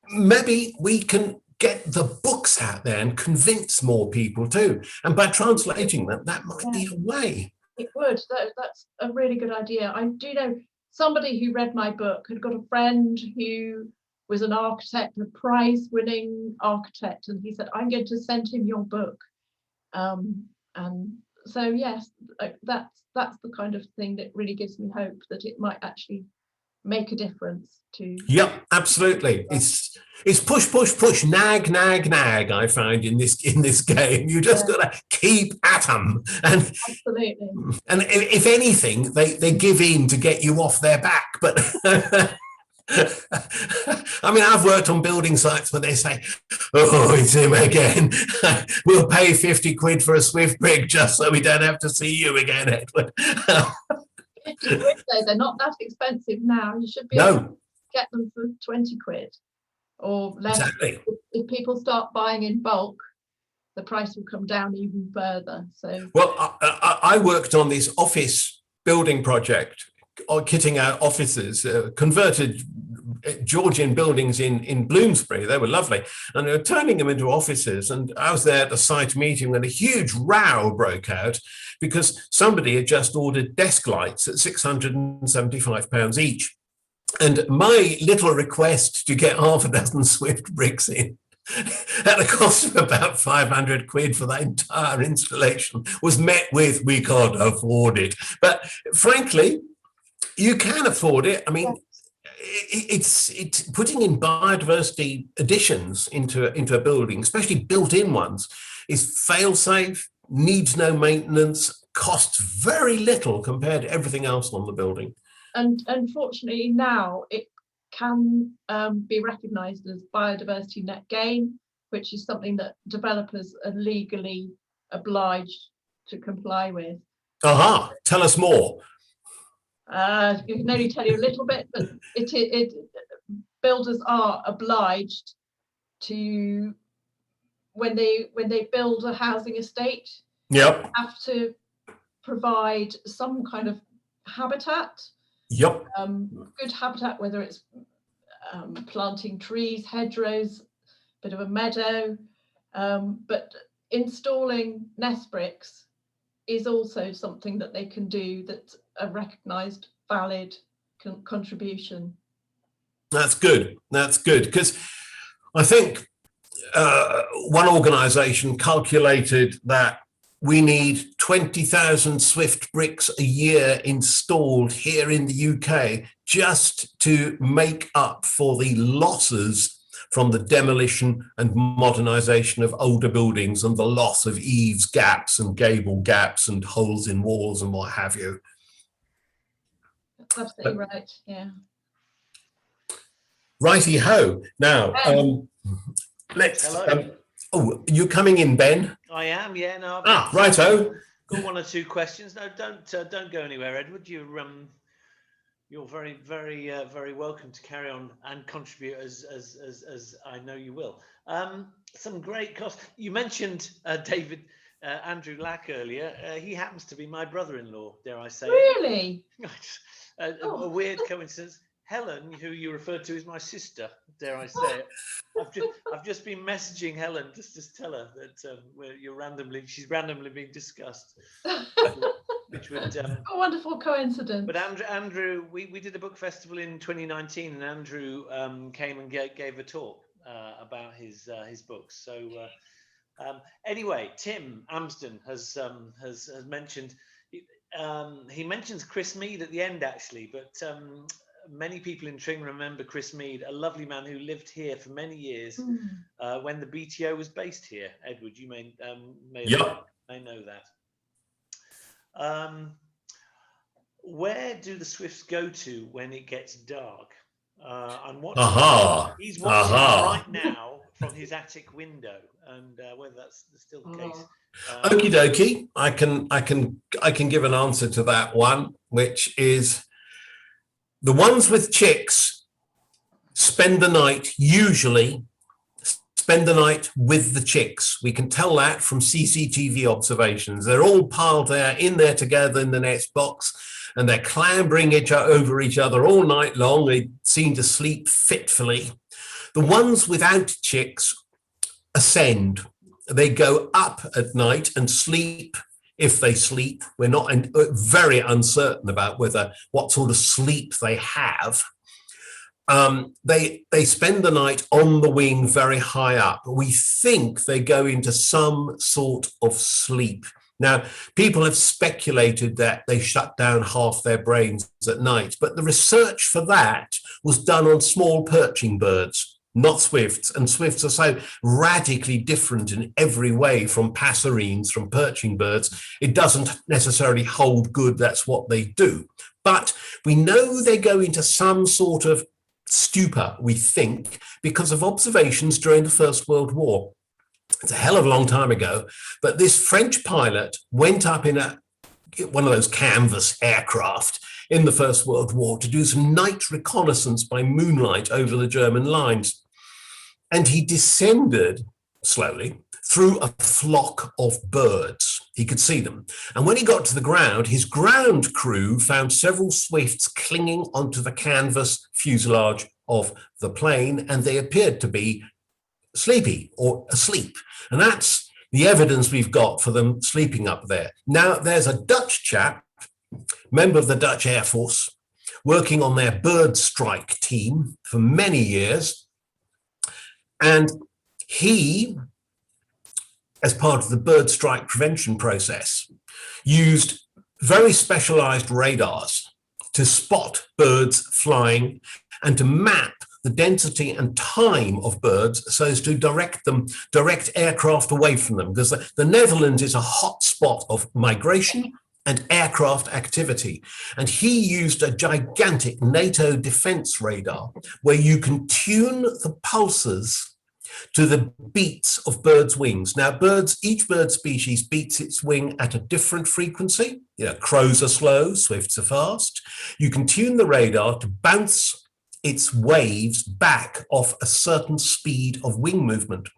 Maybe we can get the books out there and convince more people too. And by translating them, that might be a way. It would. That's a really good idea. I do know somebody who read my book had got a friend who was an architect, a prize-winning architect, and he said, I'm going to send him your book. And so, yes, that's the kind of thing that really gives me hope that it might actually make a difference to. Yep, absolutely. It's push, push, push, nag, nag, nag. I find in this game, you just got to keep at them, and absolutely. And if anything, they give in to get you off their back. But I mean, I've worked on building sites where they say, "Oh, it's him again. We'll pay 50 quid for a Swift brick just so we don't have to see you again, Edward." 50 quid though, they're not that expensive now. You should be able to get them for 20 quid or less. Exactly. If people start buying in bulk, the price will come down even further. So, well, I worked on this office building project, kitting out offices, converted Georgian buildings in Bloomsbury. They were lovely, and they were turning them into offices. And I was there at the site meeting when a huge row broke out because somebody had just ordered desk lights at £675 each. And my little request to get half a dozen Swift bricks in at a cost of about 500 quid for that entire installation was met with, we can't afford it. But frankly, you can afford it. I mean, it's putting in biodiversity additions into a building, especially built-in ones, is fail-safe, needs no maintenance, costs very little compared to everything else on the building. And unfortunately now it can be recognised as biodiversity net gain, which is something that developers are legally obliged to comply with. Aha, tell us more. I can only tell you a little bit, but builders are obliged to, when they build a housing estate, Yep. have to provide some kind of habitat. Yep. Good habitat, whether it's planting trees, hedgerows, bit of a meadow, but installing nest bricks is also something that they can do that's a recognised valid contribution. That's good, because I think one organisation calculated that we need 20,000 Swift bricks a year installed here in the UK just to make up for the losses from the demolition and modernisation of older buildings and the loss of eaves gaps and gable gaps and holes in walls and what have you. That's absolutely right, yeah. Righty ho. Now, let's. Oh, you coming in, Ben? I am, yeah. No. Righto. Got one or two questions. No, don't go anywhere, Edward. You're very, very, very welcome to carry on and contribute as I know you will. Some great costs. You mentioned David Andrew Lack earlier. He happens to be my brother-in-law, dare I say? Really? A weird coincidence. Helen, who you referred to as my sister, dare I say it. I've just been messaging Helen just to tell her that she's randomly being discussed. which would. A wonderful coincidence. But Andrew, we did a book festival in 2019, and Andrew came and gave a talk about his books. So anyway, Tim Amsden has mentioned. He mentions Chris Mead at the end, actually, but many people in Tring remember Chris Mead, a lovely man who lived here for many years when the BTO was based here. Edward, you may know that. Where do the swifts go to when it gets dark? I'm watching. He's watching right now from his attic window, and whether that's still the case. Okie dokie. I can give an answer to that one, which is the ones with chicks usually spend the night with the chicks. We can tell that from CCTV observations. They're all piled there, in there together in the nest box, and they're clambering over each other all night long. They seem to sleep fitfully. The ones without chicks ascend. They go up at night and sleep. If they sleep, we're not very uncertain about what sort of sleep they have. They spend the night on the wing very high up. We think they go into some sort of sleep. Now, people have speculated that they shut down half their brains at night, but the research for that was done on small perching birds, not swifts, and swifts are so radically different in every way from passerines, from perching birds. It doesn't necessarily hold good that's what they do. But we know they go into some sort of stupor, we think, because of observations during the First World War. It's a hell of a long time ago, but this French pilot went up in one of those canvas aircraft in the First World War to do some night reconnaissance by moonlight over the German lines. And he descended slowly through a flock of birds. He could see them. And when he got to the ground, his ground crew found several swifts clinging onto the canvas fuselage of the plane, and they appeared to be sleepy or asleep. And that's the evidence we've got for them sleeping up there. Now, there's a Dutch chap, member of the Dutch Air Force, working on their bird strike team for many years. And he, as part of the bird strike prevention process, used very specialized radars to spot birds flying and to map the density and time of birds so as to direct aircraft away from them, because the Netherlands is a hot spot of migration and aircraft activity. And he used a gigantic NATO defense radar where you can tune the pulses to the beats of birds' wings. Now, each bird species beats its wing at a different frequency. Crows are slow, swifts are fast. You can tune the radar to bounce its waves back off a certain speed of wing movement.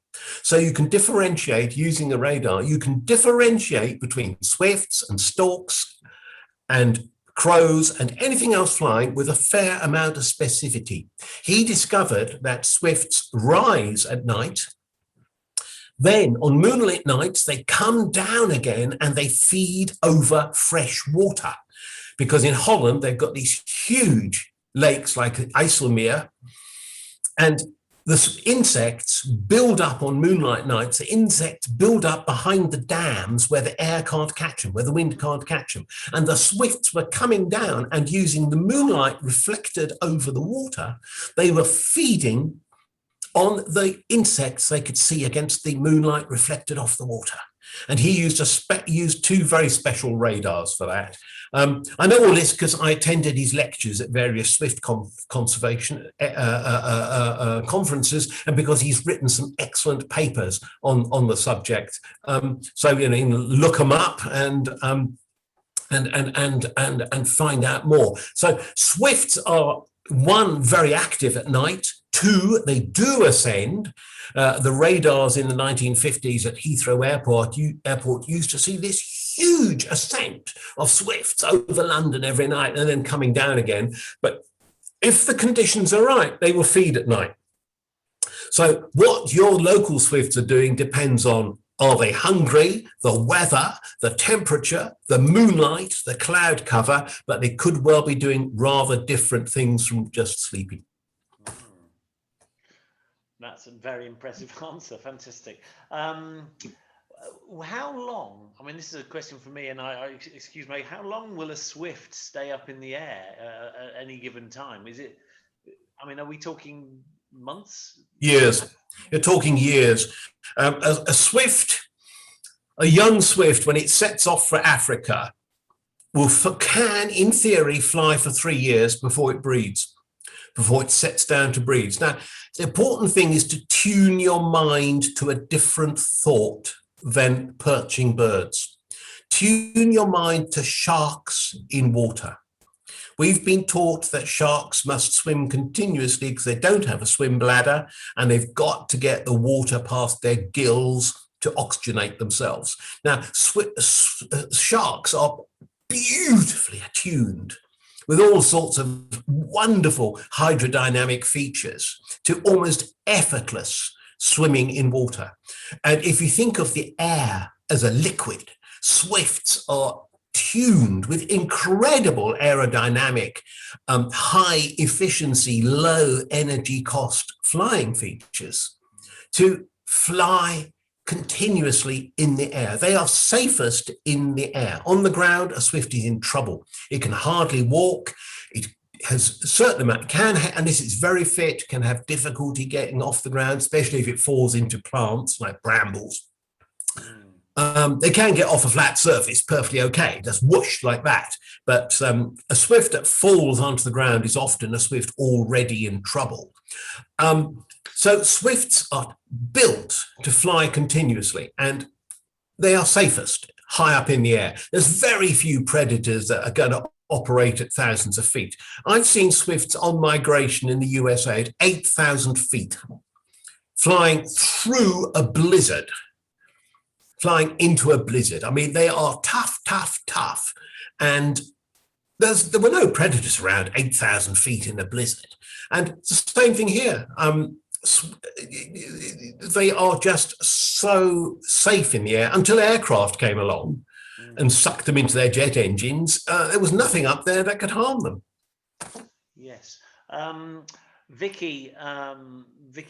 So you can differentiate, using the radar, you can differentiate between swifts and storks and crows and anything else flying with a fair amount of specificity. He discovered that swifts rise at night. Then on moonlit nights, they come down again and they feed over fresh water, because in Holland, they've got these huge lakes like IJsselmeer, and the insects build up on moonlight nights. The insects build up behind the dams where the air can't catch them, where the wind can't catch them. And the swifts were coming down and using the moonlight reflected over the water, they were feeding on the insects they could see against the moonlight reflected off the water. And he used two very special radars for that. I know all this because I attended his lectures at various swift conservation conferences, and because he's written some excellent papers on the subject. So look them up and find out more. So swifts are, one, very active at night. Two, they do ascend. The radars in the 1950s at Heathrow Airport used to see this huge ascent of swifts over London every night and then coming down again. But if the conditions are right, they will feed at night. So what your local swifts are doing depends on Are they hungry? The weather, the temperature, the moonlight, the cloud cover, but they could well be doing rather different things from just sleeping. That's a very impressive answer. Fantastic. How long, I mean, this is a question for me, and excuse me, how long will a swift stay up in the air at any given time? Is it, I mean, are we talking months? Years. You're talking years. A swift, a young swift, when it sets off for Africa, can, in theory, fly for 3 years before it breeds, before it sets down to breed. Now, the important thing is to tune your mind to a different thought than perching birds. Tune your mind to sharks in water. We've been taught that sharks must swim continuously because they don't have a swim bladder, and they've got to get the water past their gills to oxygenate themselves. Now, sharks are beautifully attuned with all sorts of wonderful hydrodynamic features to almost effortless swimming in water. And if you think of the air as a liquid, swifts are tuned with incredible aerodynamic, high efficiency, low energy cost flying features to fly continuously in the air. They are safest in the air. On the ground, a swift is in trouble. It can hardly walk. It has a certain amount, and this is very fit, can have difficulty getting off the ground, especially if it falls into plants like brambles. They can get off a flat surface perfectly okay, just whoosh like that. But a swift that falls onto the ground is often a swift already in trouble. So swifts are built to fly continuously, and they are safest high up in the air. There's very few predators that are going to operate at thousands of feet. I've seen swifts on migration in the USA at 8,000 feet, flying through a blizzard, flying into a blizzard. I mean, they are tough, tough, tough. And there were no predators around 8,000 feet in a blizzard. And it's the same thing here. They are just so safe in the air until aircraft came along and sucked them into their jet engines. There was nothing up there that could harm them. Yes. Vicky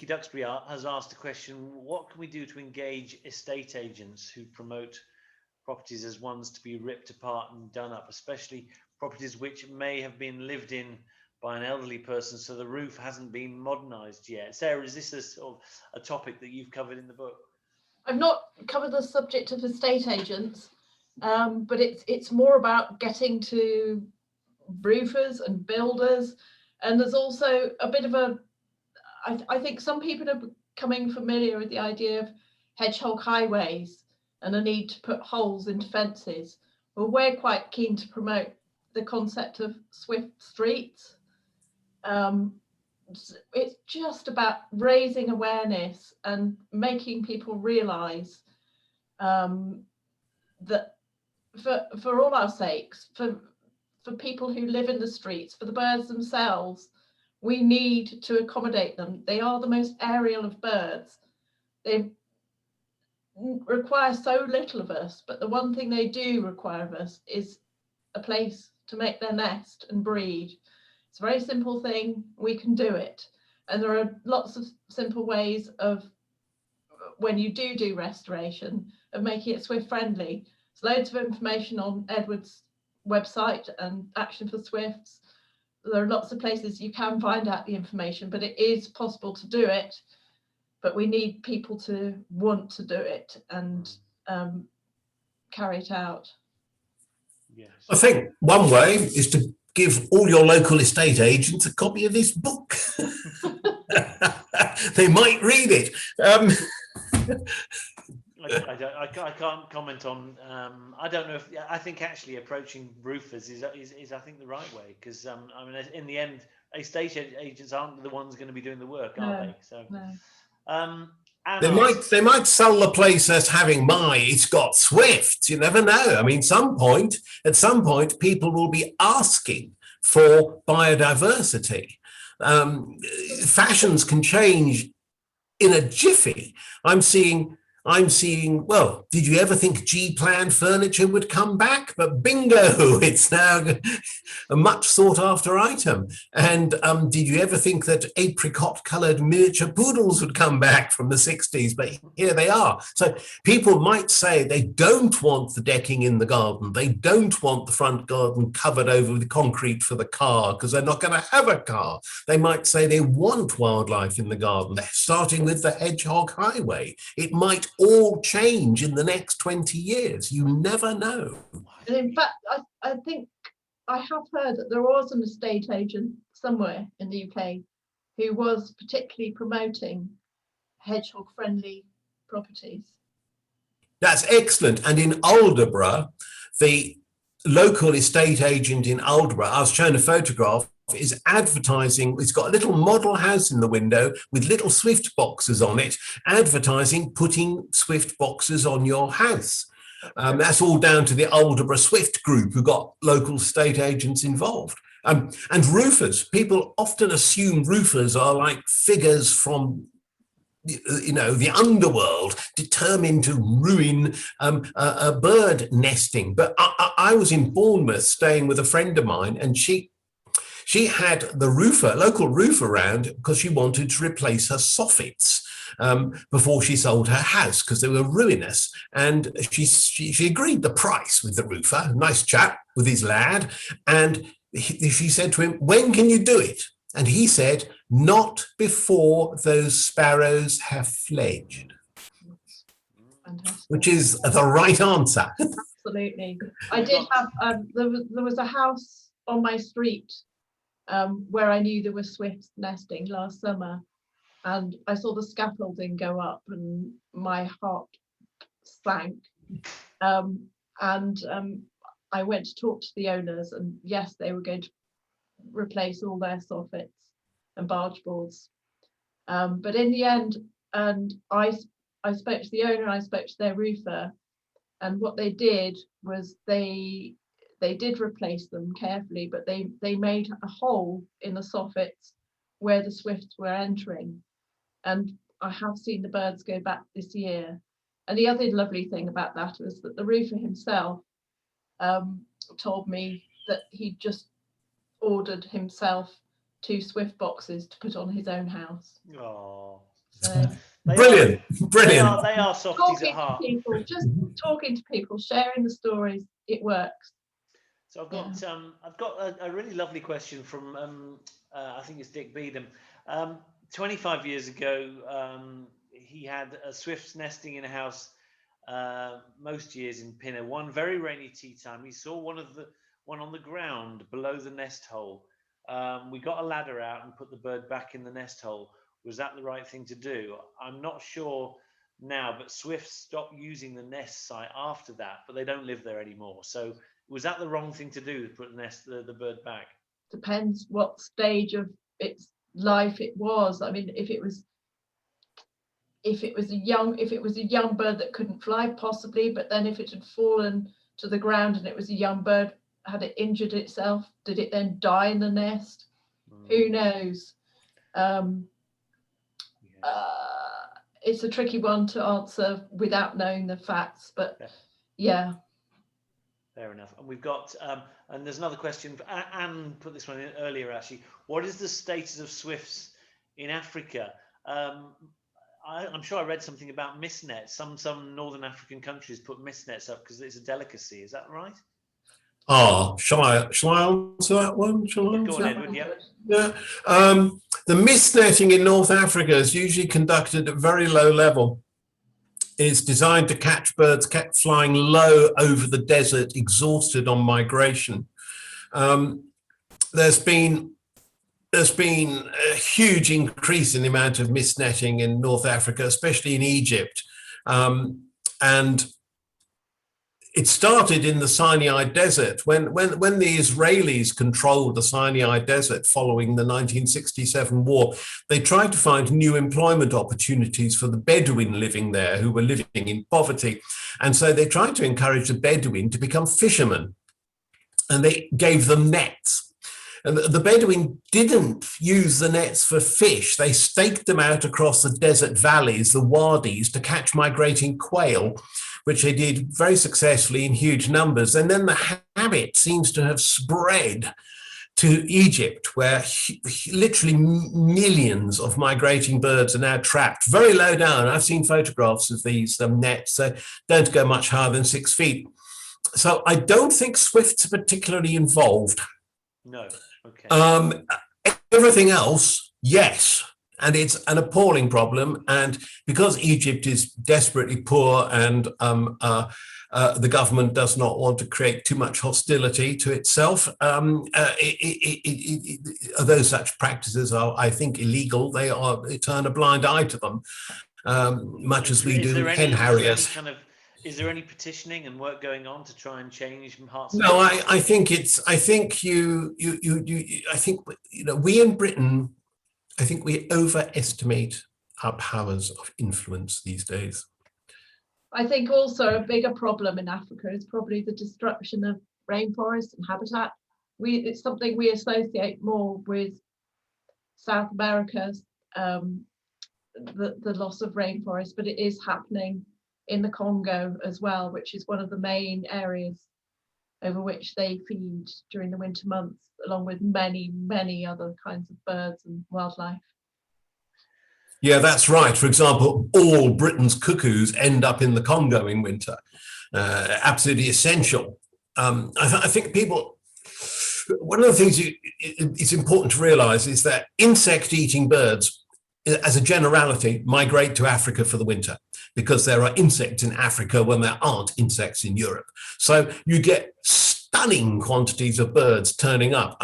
Duxbury has asked a question: what can we do to engage estate agents who promote properties as ones to be ripped apart and done up, especially properties which may have been lived in by an elderly person, so the roof hasn't been modernized yet? Sarah, is this a sort of a topic that you've covered in the book? I've not covered the subject of estate agents, but it's more about getting to roofers and builders. And there's also a bit of I think some people are becoming familiar with the idea of hedgehog highways and the need to put holes into fences. Well, we're quite keen to promote the concept of swift streets. It's just about raising awareness and making people realise that for all our sakes, for people who live in the streets, for the birds themselves, we need to accommodate them. They are the most aerial of birds. They require so little of us, but the one thing they do require of us is a place to make their nest and breed. It's a very simple thing. We can do it. And there are lots of simple ways of, when you do restoration, of making it swift friendly. There's loads of information on Edward's website and Action for Swifts. There are lots of places you can find out the information, but it is possible to do it. But we need people to want to do it and carry it out. Yes. I think one way is to give all your local estate agents a copy of this book. They might read it. I can't comment on. I don't know if I think actually approaching roofers is I think the right way, because I mean, in the end, estate agents aren't the ones going to be doing the work, are they? So. No. They might sell the place as having it's got Swift. You never know. I mean, at some point, people will be asking for biodiversity. Fashions can change in a jiffy. I'm seeing I'm seeing, well, did you ever think G-plan furniture would come back? But bingo, it's now a much sought after item. And did you ever think that apricot coloured miniature poodles would come back from the 60s? But here they are. So people might say they don't want the decking in the garden. They don't want the front garden covered over with concrete for the car because they're not going to have a car. They might say they want wildlife in the garden. They're starting with the hedgehog highway. It might all change in the next 20 years. You never know. And in fact, I think I have heard that there was an estate agent somewhere in the UK who was particularly promoting hedgehog-friendly properties. That's excellent. And in Aldeburgh, the local estate agent in Aldeburgh, I was shown a photograph, is advertising. It's got a little model house in the window with little Swift boxes on it, advertising putting Swift boxes on your house. That's all down to the Aldeburgh Swift group who got local estate agents involved. And roofers, people often assume roofers are like figures from the underworld determined to ruin a bird nesting. But I was in Bournemouth staying with a friend of mine, and she had the local roofer around because she wanted to replace her soffits before she sold her house because they were ruinous. And she agreed the price with the roofer, nice chap with his lad. And she said to him, "When can you do it?" And he said, "Not before those sparrows have fledged." Fantastic. Which is the right answer. Absolutely. I did have, there was a house on my street where I knew there were swifts nesting last summer, and I saw the scaffolding go up and my heart sank. I went to talk to the owners, and yes, they were going to replace all their soffits and barge boards. But in the end, and I spoke to the owner, and I spoke to their roofer, and what they did was they did replace them carefully, but they made a hole in the soffits where the swifts were entering. And I have seen the birds go back this year. And the other lovely thing about that was that the roofer himself told me that he just ordered himself 2 swift boxes to put on his own house. Oh, So, brilliant. They are softies at heart. Just talking to people, sharing the stories, it works. So I've got a really lovely question from I think it's Dick Beedham. 25 years ago, he had a swift nesting in a house most years in Pinner. One very rainy tea time, he saw one on the ground below the nest hole. We got a ladder out and put the bird back in the nest hole. Was that the right thing to do? I'm not sure now, but swifts stopped using the nest site after that, but they don't live there anymore. So was that the wrong thing to do, to put the bird back? Depends what stage of its life it was. I mean, if it was a young bird that couldn't fly, possibly, but then if it had fallen to the ground and it was a young bird, had it injured itself, did it then die in the nest? Who knows? It's a tricky one to answer without knowing the facts, but yeah. Fair enough. And we've got, and there's another question. Anne put this one in earlier, actually. What is the status of swifts in Africa? I'm sure I read something about mist nets. Some northern African countries put mist nets up because it's a delicacy. Is that right? Shall I answer that one? Go on, Edward. Yeah. The mist netting in North Africa is usually conducted at very low level. It's designed to catch birds kept flying low over the desert, exhausted on migration. There's been a huge increase in the amount of mist netting in North Africa, especially in Egypt. And it started in the Sinai Desert when the Israelis controlled the Sinai Desert following the 1967 war. They tried to find new employment opportunities for the Bedouin living there who were living in poverty. And so they tried to encourage the Bedouin to become fishermen, and they gave them nets. And the Bedouin didn't use the nets for fish. They staked them out across the desert valleys, the wadis, to catch migrating quail, which they did very successfully in huge numbers. And then the habit seems to have spread to Egypt, where literally millions of migrating birds are now trapped very low down. I've seen photographs of these nets, so don't go much higher than 6 feet. So I don't think swifts are particularly involved. No. Okay. Everything else, yes. And it's an appalling problem. And because Egypt is desperately poor and the government does not want to create too much hostility to itself, although such practices are, I think, illegal, they turn a blind eye to them, much as we do hen harriers. Is there any petitioning and work going on to try and change hearts? No, I think we in Britain, I think we overestimate our powers of influence these days. I think also a bigger problem in Africa is probably the destruction of rainforests and habitat. It's something we associate more with South America, the loss of rainforest, but it is happening in the Congo as well, which is one of the main areas over which they feed during the winter months, along with many, many other kinds of birds and wildlife. Yeah, that's right. For example, all Britain's cuckoos end up in the Congo in winter. Absolutely essential. I think people, one of the things it's important to realize is that insect-eating birds, as a generality, migrate to Africa for the winter, because there are insects in Africa when there aren't insects in Europe. So you get stunning quantities of birds turning up.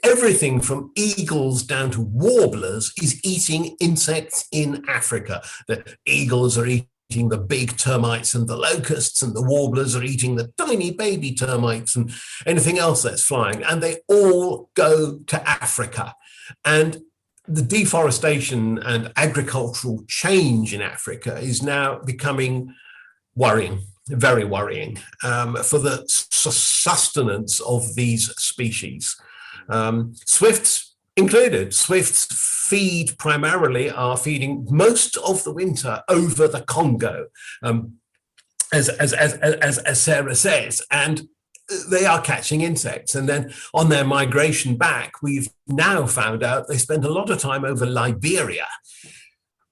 Everything from eagles down to warblers is eating insects in Africa. The eagles are eating the big termites and the locusts, and the warblers are eating the tiny baby termites and anything else that's flying. And they all go to Africa. And the deforestation and agricultural change in Africa is now becoming worrying, very worrying, for the sustenance of these species. Swifts included. Swifts are feeding most of the winter over the Congo, as Sarah says, and they are catching insects. And then on their migration back, we've now found out they spend a lot of time over Liberia,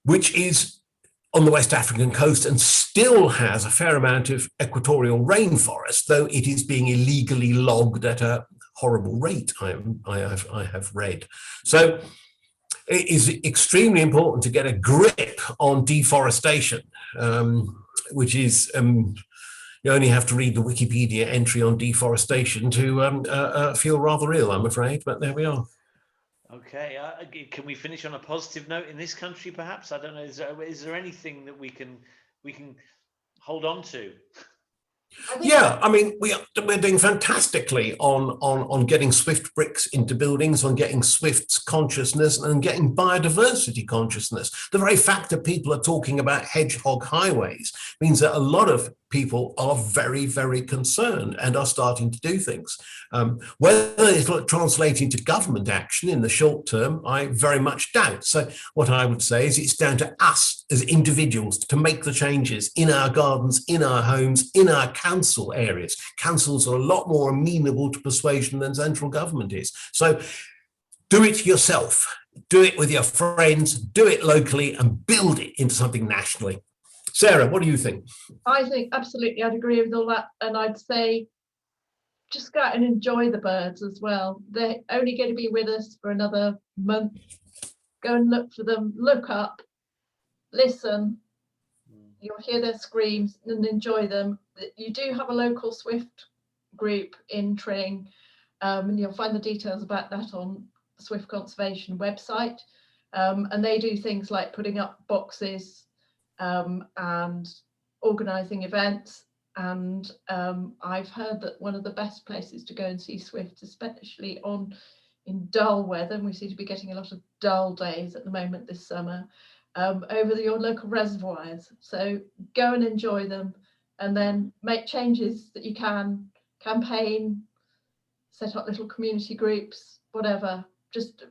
which is on the West African coast and still has a fair amount of equatorial rainforest, though it is being illegally logged at a horrible rate, I have read. So it is extremely important to get a grip on deforestation, which is, you only have to read the Wikipedia entry on deforestation to feel rather ill, I'm afraid, but there we are. Okay, can we finish on a positive note in this country, perhaps? I don't know, is there anything that we can hold on to? Yeah, I mean, we're doing fantastically on getting swift bricks into buildings, on getting Swift's consciousness and getting biodiversity consciousness. The very fact that people are talking about hedgehog highways means that a lot of people are very, very concerned and are starting to do things. Whether it'll translate into government action in the short term, I very much doubt. So what I would say is it's down to us as individuals to make the changes in our gardens, in our homes, in our council areas. Councils are a lot more amenable to persuasion than central government is. So do it yourself, do it with your friends, do it locally and build it into something nationally. Sarah, what do you think? I think absolutely, I'd agree with all that. And I'd say just go out and enjoy the birds as well. They're only going to be with us for another month. Go and look for them, look up, listen. You'll hear their screams and enjoy them. You do have a local Swift group in Tring, and you'll find the details about that on the Swift Conservation website. And they do things like putting up boxes and organising events. And I've heard that one of the best places to go and see Swift, especially in dull weather, and we seem to be getting a lot of dull days at the moment this summer, over your local reservoirs. So go and enjoy them, and then make changes that you can, campaign, set up little community groups, whatever. Just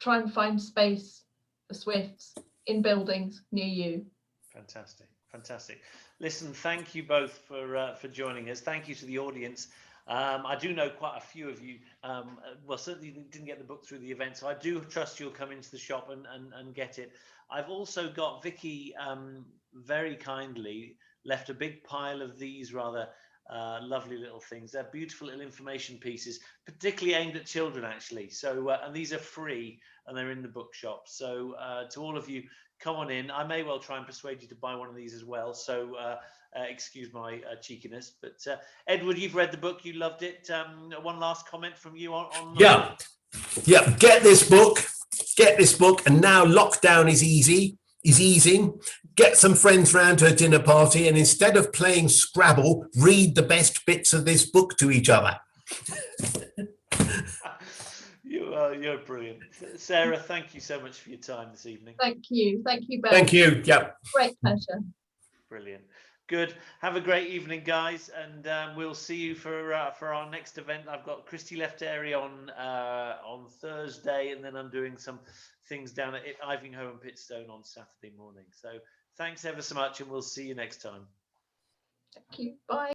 try and find space for swifts in buildings near you. Fantastic, fantastic. Listen, thank you both for joining us. Thank you to the audience. I do know quite a few of you, well, certainly didn't get the book through the event, so I do trust you'll come into the shop and get it. I've also got Vicky very kindly left a big pile of these rather lovely little things. They're beautiful little information pieces, particularly aimed at children, actually. So, and these are free and they're in the bookshop. So to all of you, come on in. I may well try and persuade you to buy one of these as well. So excuse my cheekiness. But Edward, you've read the book. You loved it. One last comment from you on Yeah. Get this book. Get this book. And now lockdown is easing. Get some friends round to a dinner party, and instead of playing Scrabble, read the best bits of this book to each other. You're brilliant. Sarah, thank you so much for your time this evening. Thank you, Ben. Thank you. Yeah. Great pleasure. Brilliant. Good. Have a great evening, guys, and we'll see you for our next event. I've got Christy Lefteri on Thursday, and then I'm doing some things down at Ivinghoe and Pitstone on Saturday morning. So thanks ever so much, and we'll see you next time. Thank you. Bye.